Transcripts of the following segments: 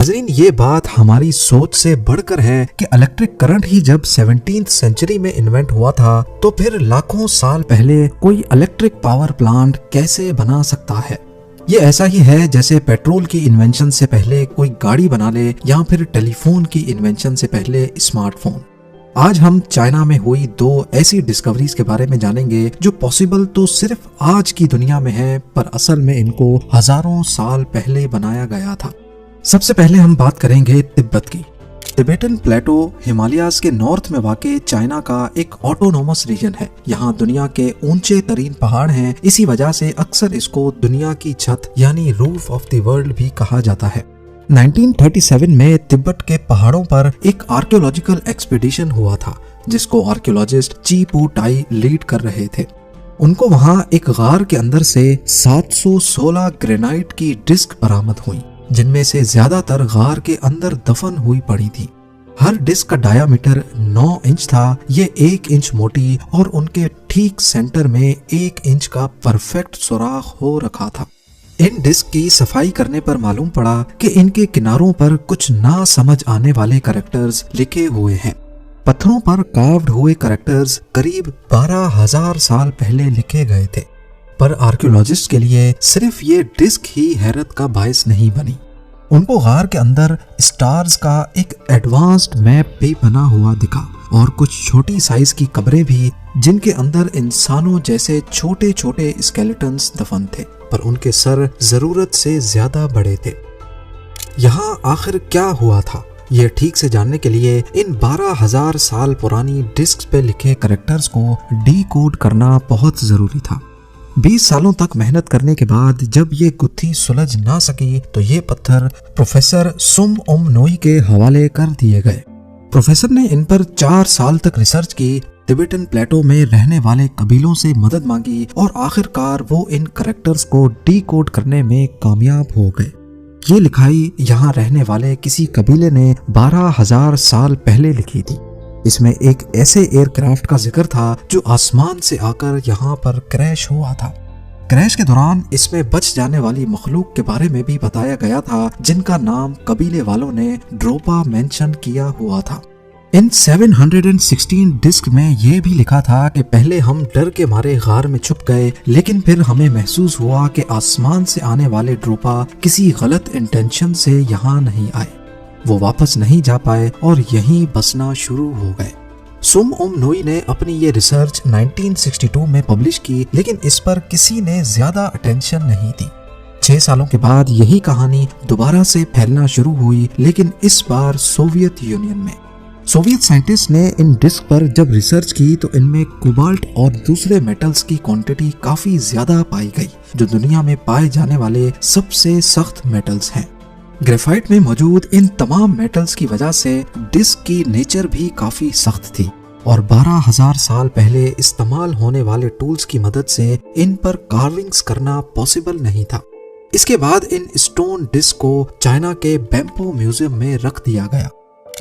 नाज़रीन, ये बात हमारी सोच से बढ़कर है कि इलेक्ट्रिक करंट ही जब 17th सेंचुरी में इन्वेंट हुआ था तो फिर लाखों साल पहले कोई इलेक्ट्रिक पावर प्लांट कैसे बना सकता है। ये ऐसा ही है जैसे पेट्रोल की इन्वेंशन से पहले कोई गाड़ी बना ले या फिर टेलीफोन की इन्वेंशन से पहले स्मार्टफोन। आज हम चाइना में हुई दो ऐसी डिस्कवरीज के बारे में जानेंगे जो पॉसिबल तो सिर्फ आज की दुनिया में है, पर असल में इनको हजारों साल पहले बनाया गया था। सबसे पहले हम बात करेंगे तिब्बत की। तिबेटन प्लेटो हिमालयाज के नॉर्थ में वाक़ चाइना का एक ऑटोनोमस रीजन है। यहाँ दुनिया के ऊंचे तरीन पहाड़ हैं, इसी वजह से अक्सर इसको दुनिया की छत यानी रूफ ऑफ द वर्ल्ड भी कहा जाता है। 1937 में तिब्बत के पहाड़ों पर एक आर्कियोलॉजिकल एक्सपीडिशन हुआ था जिसको आर्कियोलॉजिस्ट ची पू टाई लीड कर रहे थे। उनको वहाँ एक गार के अंदर से 716 ग्रेनाइट की डिस्क बरामद हुई, जिनमें से ज्यादातर गार के अंदर दफन हुई पड़ी थी। हर डिस्क का डायामीटर 9 इंच था। ये 1 इंच मोटी और उनके ठीक सेंटर में 1 इंच का परफेक्ट सुराख हो रखा था। इन डिस्क की सफाई करने पर मालूम पड़ा कि इनके किनारों पर कुछ ना समझ आने वाले कैरेक्टर्स लिखे हुए हैं। पत्थरों पर कार्व्ड हुए कैरेक्टर्स करीब 12,000 साल पहले लिखे गए थे, पर आर्कियोलॉजिस्ट के लिए सिर्फ ये डिस्क ही हैरत का बायस नहीं बनी। उनको गार के अंदर स्टार्स का एक एडवांस्ड मैप भी बना हुआ दिखा और कुछ छोटी साइज की कब्रें भी, जिनके अंदर इंसानों जैसे छोटे छोटे स्केलेटन्स दफन थे, पर उनके सर जरूरत से ज्यादा बड़े थे। यहाँ आखिर क्या हुआ था, ये ठीक से जानने के लिए इन 12,000 साल पुरानी डिस्क पे लिखे कैरेक्टर्स को डीकोड करना बहुत जरूरी था। 20 सालों तक मेहनत करने के बाद जब ये गुत्थी सुलझ ना सकी तो ये पत्थर प्रोफेसर सुम ओम नोई के हवाले कर दिए गए। प्रोफेसर ने इन पर 4 साल तक रिसर्च की, तिबेटन प्लेटो में रहने वाले कबीलों से मदद मांगी और आखिरकार वो इन कैरेक्टर्स को डीकोड करने में कामयाब हो गए। ये लिखाई यहाँ रहने वाले किसी कबीले ने 12,000 साल पहले लिखी थी। इसमें एक ऐसे एयरक्राफ्ट का जिक्र था जो आसमान से आकर यहाँ पर क्रैश हुआ था। क्रैश के दौरान इसमें बच जाने वाली मखलूक के बारे में भी बताया गया था, जिनका नाम कबीले वालों ने ड्रोपा मेंशन किया हुआ था। इन 716 डिस्क में ये भी लिखा था कि पहले हम डर के मारे गार में छुप गए, लेकिन फिर हमें महसूस हुआ कि आसमान से आने वाले ड्रोपा किसी गलत इंटेंशन से यहाँ नहीं आए। वो वापस नहीं जा पाए और यहीं बसना शुरू हो गए। सुम ओम नोई ने अपनी ये रिसर्च 1962 में पब्लिश की, लेकिन इस पर किसी ने ज्यादा अटेंशन नहीं दी। 6 सालों के बाद यही कहानी दोबारा से फैलना शुरू हुई, लेकिन इस बार सोवियत यूनियन में। सोवियत साइंटिस्ट ने इन डिस्क पर जब रिसर्च की तो इनमें कोबाल्ट और दूसरे मेटल्स की क्वांटिटी काफी ज्यादा पाई गई, जो दुनिया में पाए जाने वाले सबसे सख्त मेटल्स हैं। ग्रेफाइट में मौजूद इन तमाम मेटल्स की वजह से डिस्क की नेचर भी काफी सख्त थी और 12,000 साल पहले इस्तेमाल होने वाले टूल्स की मदद से इन पर कार्विंग्स करना पॉसिबल नहीं था। इसके बाद इन स्टोन डिस्क को चाइना के बैम्पो म्यूजियम में रख दिया गया।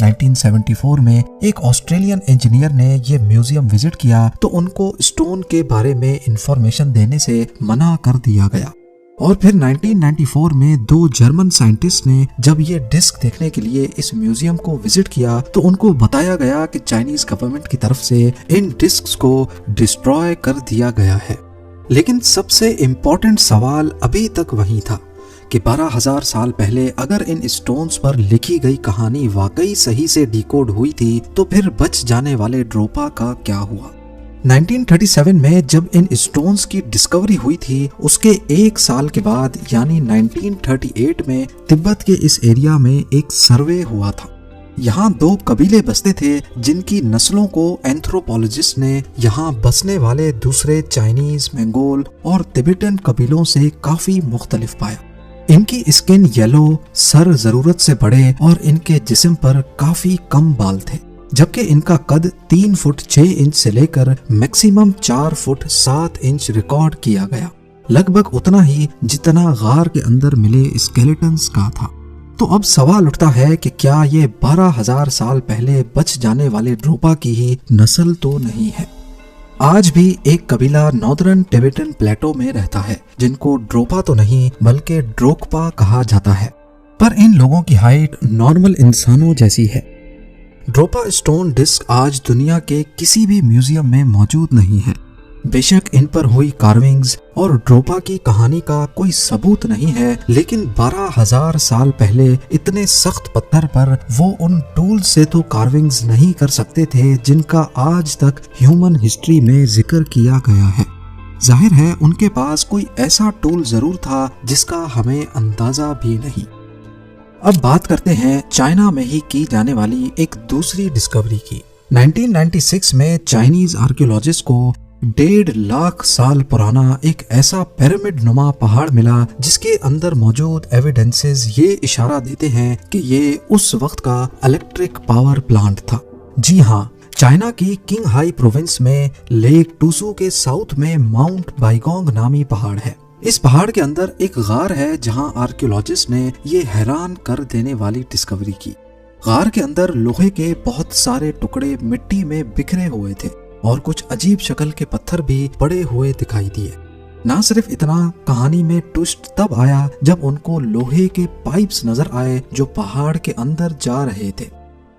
1974 में एक ऑस्ट्रेलियन इंजीनियर ने ये म्यूजियम विजिट किया तो उनको स्टोन के बारे में इंफॉर्मेशन देने से मना कर दिया गया। और फिर 1994 में 2 जर्मन साइंटिस्ट ने जब ये डिस्क देखने के लिए इस म्यूजियम को विजिट किया तो उनको बताया गया कि चाइनीज गवर्नमेंट की तरफ से इन डिस्क्स को डिस्ट्रॉय कर दिया गया है। लेकिन सबसे इम्पोर्टेंट सवाल अभी तक वही था कि 12,000 साल पहले अगर इन स्टोन्स पर लिखी गई कहानी वाकई सही से डिकोड हुई थी तो फिर बच जाने वाले ड्रोपा का क्या हुआ। 1937 में जब इन स्टोन्स की डिस्कवरी हुई थी, उसके 1 साल के बाद यानी 1938 में तिब्बत के इस एरिया में एक सर्वे हुआ था। यहाँ 2 कबीले बसते थे जिनकी नस्लों को एंथ्रोपोलॉजिस्ट ने यहाँ बसने वाले दूसरे चाइनीज, मंगोल और तिब्बतन कबीलों से काफी मुख्तलिफ पाया। इनकी स्किन येलो, सर जरूरत से बड़े और इनके जिस्म पर काफी कम बाल थे, जबकि इनका कद 3 फुट 6 इंच से लेकर मैक्सिमम 4 फुट 7 इंच रिकॉर्ड किया गया, लगभग उतना ही जितना गार के अंदर मिले स्केलेटन्स का था। तो अब सवाल उठता है कि क्या ये 12,000 साल पहले बच जाने वाले ड्रोपा की ही नस्ल तो नहीं है। आज भी एक कबीला नॉर्दर्न तिबेटन प्लेटो में रहता है जिनको ड्रोपा तो नहीं बल्कि ड्रोकपा कहा जाता है। पर इन लोगों की हाइट नॉर्मल इंसानों जैसी है। ड्रोपा स्टोन डिस्क आज दुनिया के किसी भी म्यूजियम में मौजूद नहीं है। बेशक इन पर हुई कार्विंग्स और ड्रोपा की कहानी का कोई सबूत नहीं है, लेकिन 12,000 साल पहले इतने सख्त पत्थर पर वो उन टूल से तो कार्विंग्स नहीं कर सकते थे जिनका आज तक ह्यूमन हिस्ट्री में जिक्र किया गया है। जाहिर है उनके पास कोई ऐसा टूल जरूर था जिसका हमें अंदाजा भी नहीं। अब बात करते हैं चाइना में ही की जाने वाली एक दूसरी डिस्कवरी की। 1996 में चाइनीज आर्कियोलॉजिस्ट को 1.5 लाख साल पुराना एक ऐसा पिरामिड नुमा पहाड़ मिला जिसके अंदर मौजूद एविडेंसेस ये इशारा देते हैं कि ये उस वक्त का इलेक्ट्रिक पावर प्लांट था। जी हाँ, चाइना की किंगहाई प्रोविंस में लेक टूसू के साउथ में माउंट बाइगोंग नामी पहाड़ है। इस पहाड़ के अंदर एक गार है जहां आर्कियोलॉजिस्ट ने ये हैरान कर देने वाली डिस्कवरी की। गार के अंदर लोहे के बहुत सारे टुकड़े मिट्टी में बिखरे हुए थे और कुछ अजीब शक्ल के पत्थर भी पड़े हुए दिखाई दिए। ना सिर्फ इतना, कहानी में ट्विस्ट तब आया जब उनको लोहे के पाइप्स नजर आए जो पहाड़ के अंदर जा रहे थे।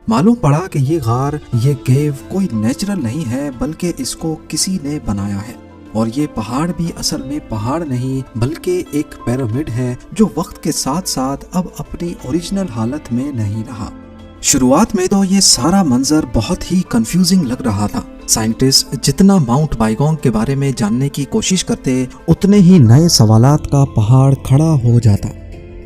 मालूम पड़ा कि ये गार, ये केव कोई नेचुरल नहीं है बल्कि इसको किसी ने बनाया है। और ये पहाड़ भी असल में पहाड़ नहीं बल्कि एक पिरामिड है जो वक्त के साथ साथ अब अपनी ओरिजिनल हालत में नहीं रहा। शुरुआत में तो ये सारा मंजर बहुत ही कंफ्यूजिंग लग रहा था। साइंटिस्ट जितना माउंट बाइगोंग के बारे में जानने की कोशिश करते उतने ही नए सवालात का पहाड़ खड़ा हो जाता।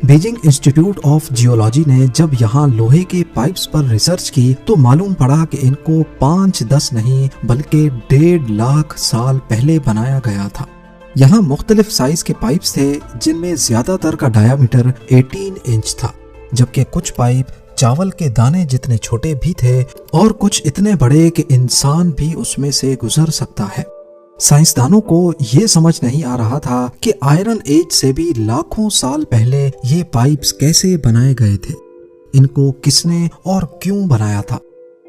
बीजिंग इंस्टीट्यूट ऑफ जियोलॉजी ने जब यहाँ लोहे के पाइप्स पर रिसर्च की तो मालूम पड़ा कि इनको 5-10 नहीं बल्कि 1.5 लाख साल पहले बनाया गया था। यहाँ मुख्तलिफ साइज के पाइप्स थे जिनमें ज्यादातर का डायामीटर 18 इंच था, जबकि कुछ पाइप चावल के दाने जितने छोटे भी थे और कुछ इतने बड़े कि इंसान भी उसमें से गुजर सकता है। साइंसदानों को ये समझ नहीं आ रहा था कि आयरन एज से भी लाखों साल पहले ये पाइप्स कैसे बनाए गए थे, इनको किसने और क्यों बनाया था।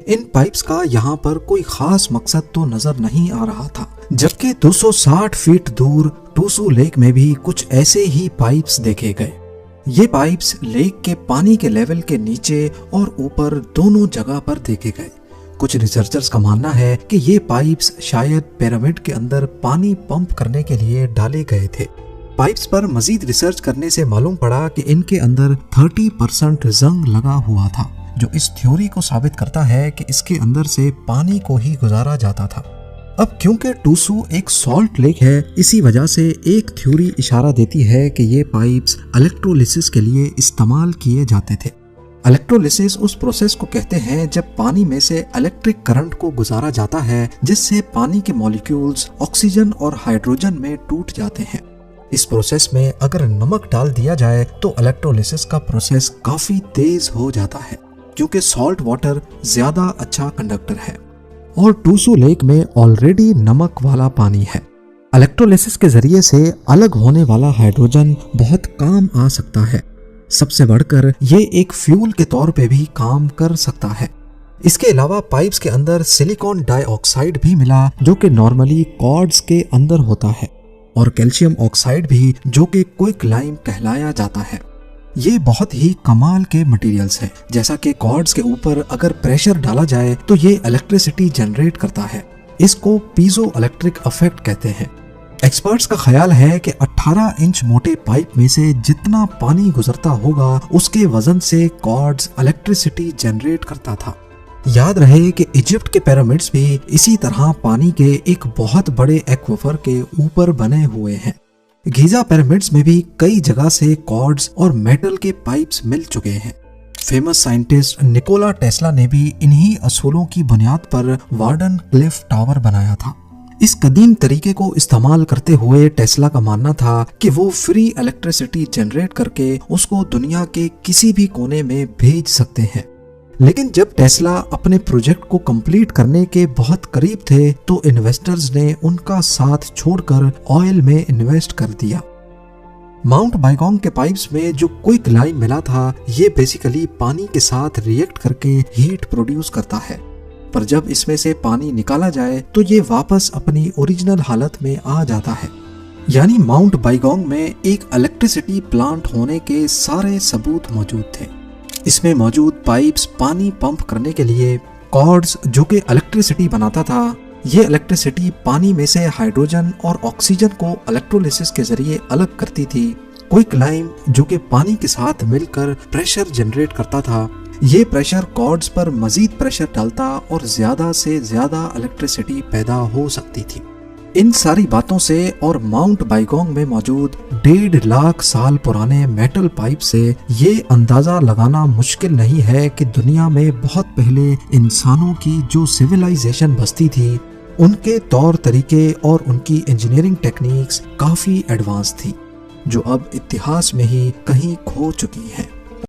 इन पाइप्स का यहाँ पर कोई खास मकसद तो नजर नहीं आ रहा था, जबकि 260 फीट दूर टूसू लेक में भी कुछ ऐसे ही पाइप्स देखे गए। ये पाइप्स लेक के पानी के लेवल के नीचे और ऊपर दोनों जगह पर देखे गए। कुछ रिसर्चर्स का मानना है कि ये पाइप्स शायद पिरामिड के अंदर पानी पंप करने के लिए डाले गए थे। पाइप्स पर मजीद रिसर्च करने से मालूम पड़ा कि इनके अंदर 30% जंग लगा हुआ था, जो इस थ्योरी को साबित करता है कि इसके अंदर से पानी को ही गुजारा जाता था। अब क्योंकि टूसू एक सॉल्ट लेक है, इसी वजह से एक थ्योरी इशारा देती है कि ये पाइप्स इलेक्ट्रोलिसिस के लिए इस्तेमाल किए जाते थे। इलेक्ट्रोलिसिस उस प्रोसेस को कहते हैं जब पानी में से इलेक्ट्रिक करंट को गुजारा जाता है जिससे पानी के मॉलिक्यूल्स ऑक्सीजन और हाइड्रोजन में टूट जाते हैं। इस प्रोसेस में अगर नमक डाल दिया जाए तो इलेक्ट्रोलिसिस का प्रोसेस काफी तेज हो जाता है क्योंकि सॉल्ट वाटर ज्यादा अच्छा कंडक्टर है और टूसू लेक में ऑलरेडी नमक वाला पानी है। इलेक्ट्रोलिसिस के जरिए से अलग होने वाला हाइड्रोजन बहुत काम आ सकता है। सबसे बढ़कर ये एक फ्यूल के तौर पे भी काम कर सकता है। इसके अलावा पाइप्स के अंदर सिलिकॉन डाइऑक्साइड भी मिला जो कि नॉर्मली कॉर्ड्स के अंदर होता है, और कैल्शियम ऑक्साइड भी जो कि क्विक लाइम कहलाया जाता है। ये बहुत ही कमाल के मटेरियल्स हैं। जैसा कि कॉर्ड्स के ऊपर अगर प्रेशर डाला जाए तो ये इलेक्ट्रिसिटी जनरेट करता है। इसको पीजो इलेक्ट्रिक इफेक्ट कहते हैं। एक्सपर्ट्स का ख्याल है कि 18 इंच मोटे पाइप में से जितना पानी गुजरता होगा उसके वजन से कॉर्ड्स इलेक्ट्रिसिटी जनरेट करता था। याद रहे कि इजिप्ट के पिरामिड्स भी इसी तरह पानी के एक बहुत बड़े एक्वाफर के ऊपर बने हुए हैं। गीजा पिरामिड्स में भी कई जगह से कॉर्ड्स और मेटल के पाइप्स मिल चुके हैं। फेमस साइंटिस्ट निकोला टेस्ला ने भी इन्हीं असूलों की बुनियाद पर वार्डन क्लिफ टावर बनाया था। इस कदीम तरीके को इस्तेमाल करते हुए टेस्ला का मानना था कि वो फ्री इलेक्ट्रिसिटी जनरेट करके उसको दुनिया के किसी भी कोने में भेज सकते हैं। लेकिन जब टेस्ला अपने प्रोजेक्ट को कंप्लीट करने के बहुत करीब थे तो इन्वेस्टर्स ने उनका साथ छोड़कर ऑयल में इन्वेस्ट कर दिया। माउंट बाइगोंग के पाइप्स में जो क्विक लाइम मिला था ये बेसिकली पानी के साथ रिएक्ट करके हीट प्रोड्यूस करता है, पर जब इसमें से पानी निकाला जाए तो ये वापस अपनी ओरिजिनल हालत में आ जाता है। यानी माउंट बाइगोंग में एक इलेक्ट्रिसिटी प्लांट होने के सारे सबूत मौजूद थे। इसमें मौजूद पाइप्स पानी पंप करने के लिए, कॉर्ड्स जो कि इलेक्ट्रिसिटी बनाता था, ये इलेक्ट्रिसिटी पानी में से हाइड्रोजन और ऑक्सीजन को इलेक्ट्रोलिसिस के जरिए अलग करती थी, क्विक लाइम जो कि पानी के साथ मिलकर प्रेशर जनरेट करता था। ये प्रेशर कॉर्ड्स पर मजीद प्रेशर डालता और ज्यादा से ज्यादा इलेक्ट्रिसिटी पैदा हो सकती थी। इन सारी बातों से और माउंट बाइगोंग में मौजूद 1.5 लाख साल पुराने मेटल पाइप से ये अंदाजा लगाना मुश्किल नहीं है कि दुनिया में बहुत पहले इंसानों की जो सिविलाइजेशन बसती थी, उनके तौर तरीके और उनकी इंजीनियरिंग टेक्निक्स काफी एडवांस थी, जो अब इतिहास में ही कहीं खो चुकी हैं।